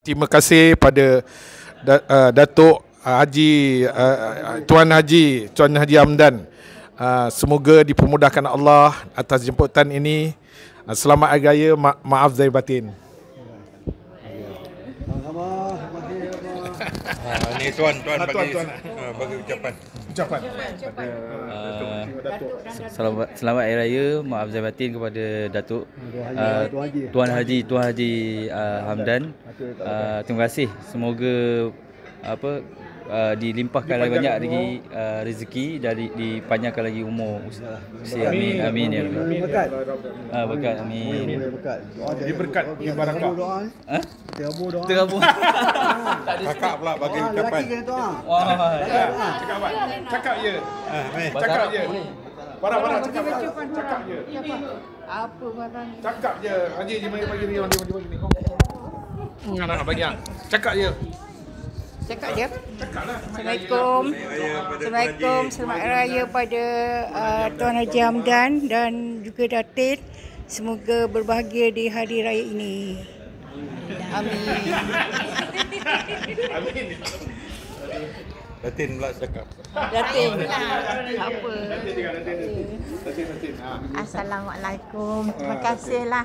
Terima kasih pada Datuk Haji Tuan Haji Hamdan. Semoga dipermudahkan Allah atas jemputan ini. Selamat Hari Raya, maaf zahir batin. Ini tuan bagi ucapan. Selamat Hari Raya, maaf zahir batin kepada Datuk Tuan Haji Hamdan. Terima kasih. Semoga dilimpahkan lagi banyak lagi rezeki dan dipanjangkan lagi umur usia. Amin ya Rabbi. Berkat amin. Diberkat barakah. Terabur. Kakak pula bagi ucapan. Cakap je. Cakap je. Parah cakap je. Apa barang? Cakap je. Haji bagi ni. Nak bagi yang. Cakap je. Cakap dia. Assalamualaikum. Selamat Hari Raya pada Tuan Haji Hamdan dan juga Datin. Semoga berbahagia di hari raya ini. Amin. Datin pula cakap. Datin. Apa? Assalamualaikum. Terima kasihlah.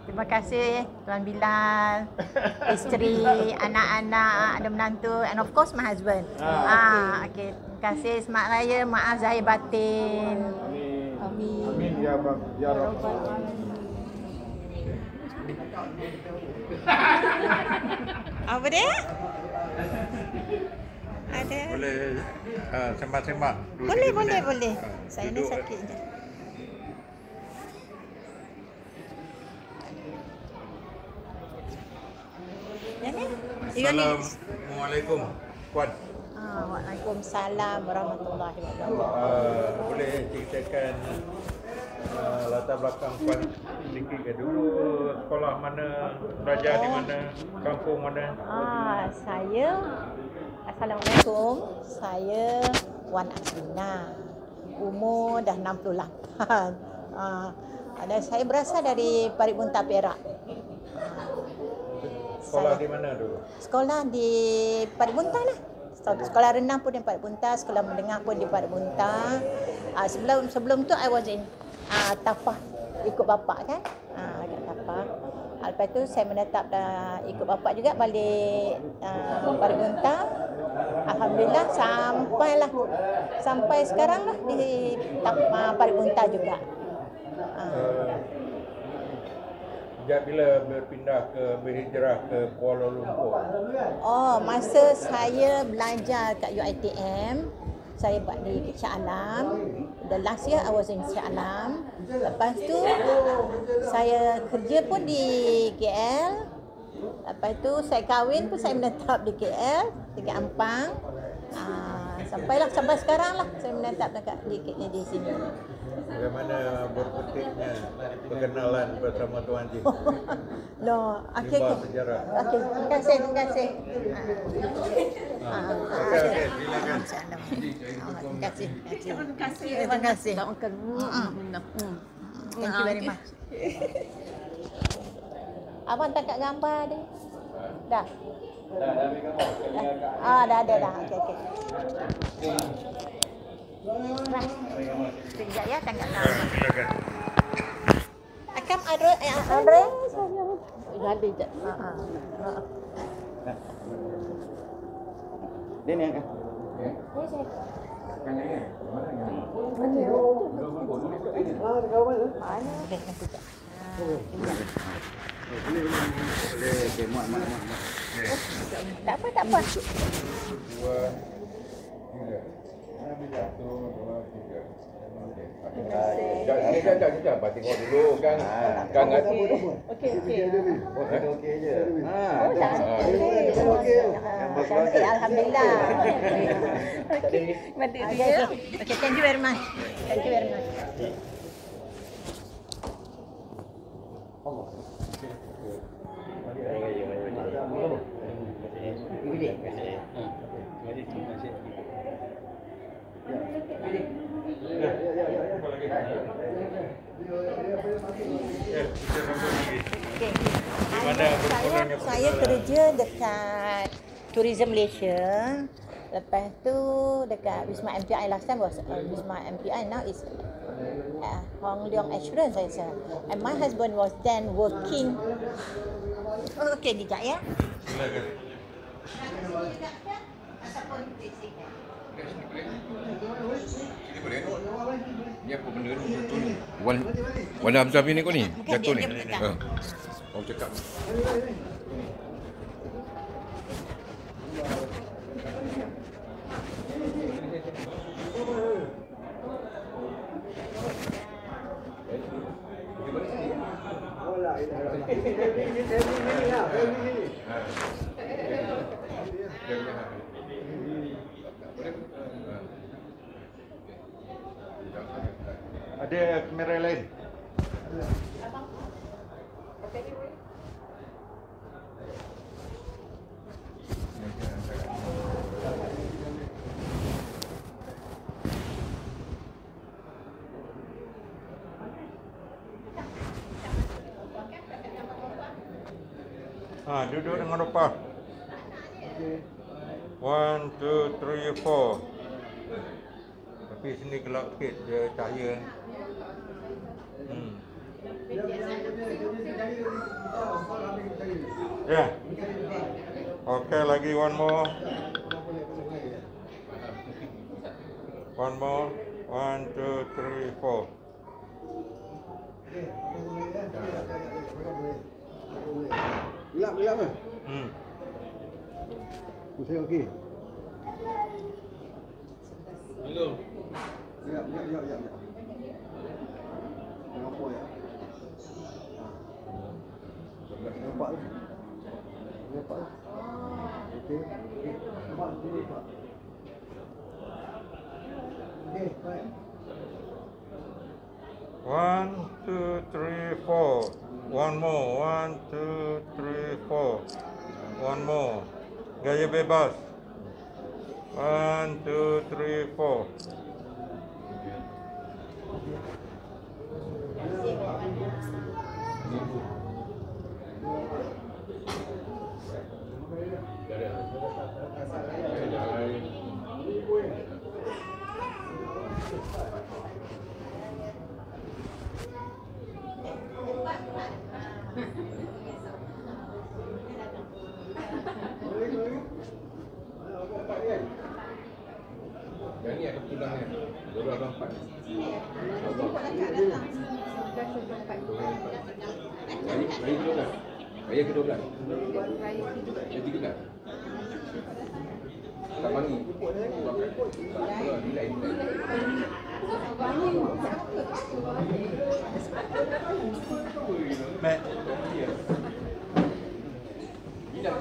Terima kasih Tuan Bilal, isteri, anak-anak, ada menantu and of course my husband. Okay. Terima kasih. Selamat Raya, maaf zahir batin. Amin. Amin ya Rabb. Ya Rabb. Apa dia? Ada. Boleh sembang-sembang. Boleh. Saya ni sakit je. Assalamualaikum Puan. Waalaikumsalam warahmatullahi wabarakatuh. Boleh ceritakan latar belakang Puan sedikit ke dulu, sekolah mana, belajar di mana, kampung mana? Assalamualaikum. Saya Wan Aslina. Umur dah 68. Dan saya berasal dari Parit Bunta, Perak. Sekolah di mana dulu? Sekolah di Parit Bunta lah. Sekolah renang pun di Parit Bunta, sekolah menengah pun di Parit Bunta. Sebelum tu I was in Tapah, ikut bapak kan. Kat Tapah. Lepas tu saya menetap ikut bapak juga balik Parit Bunta. Alhamdulillah sampai sekarang lah di Parit Bunta juga. Sejak bila berhijrah ke Kuala Lumpur? Masa saya belajar kat UiTM, saya buat di Shah Alam. The last year I was in Shah Alam. Lepas tu saya kerja pun di KL. Lepas tu saya kahwin pun saya menetap di KL, di Ampang. Sampai sekarang lah saya menetap di sini. Bagaimana berpetiknya perkenalan bersama Tuan Haji? Okay. Sejarah. Okey, terima kasih. Okey, silakan. Terima kasih. Thank you very much. Abang tak kat gambar dia? Dah. Dah ada. Okey. Sekejap ya, tengok nama. Silakan. Akam Andre. Jadi je. Dia ni kan? Tak apa. 1, 2, 3. Sekejap, tengok dulu kan. Okey. Okey je. Cantik, alhamdulillah. Okey, thank you very much. Saya kerja dekat Tourism Malaysia. Lepas tu dekat Wisma MPI, last time was Wisma MPI, now is Hong Leong Assurance saya rasa. And my husband was then working. Oh, okey, sekejap ya. Silakan. Ni apa benda ni? Warna Hamzah ni kau ni? Bukan Jatuh dia, ni? dia bukan. Orang cakap. Ada kamera lain? Duduk dengan rupa. 1, 2, 3, 4. Tapi sini gelap sikit, dia cahaya. Ya. Okey, lagi one more. One more. 1, 2, 3, 4. Gelap ke? Saya okey. Hello. Ya. Kenapa ya? Nampak tu. Okey. Nampak sini, Pak. Okey, baik. 1, 2, 3, 4. One more. 1, 2, 3, 4. One more. Gaya bebas. 1, 2, 3, 4. Yang ni ada tulangnya. Dua orang empat. Raya ke-12? Raya ke-12? Raya 13? Tak panggil. Nilai. Mat. Tidak.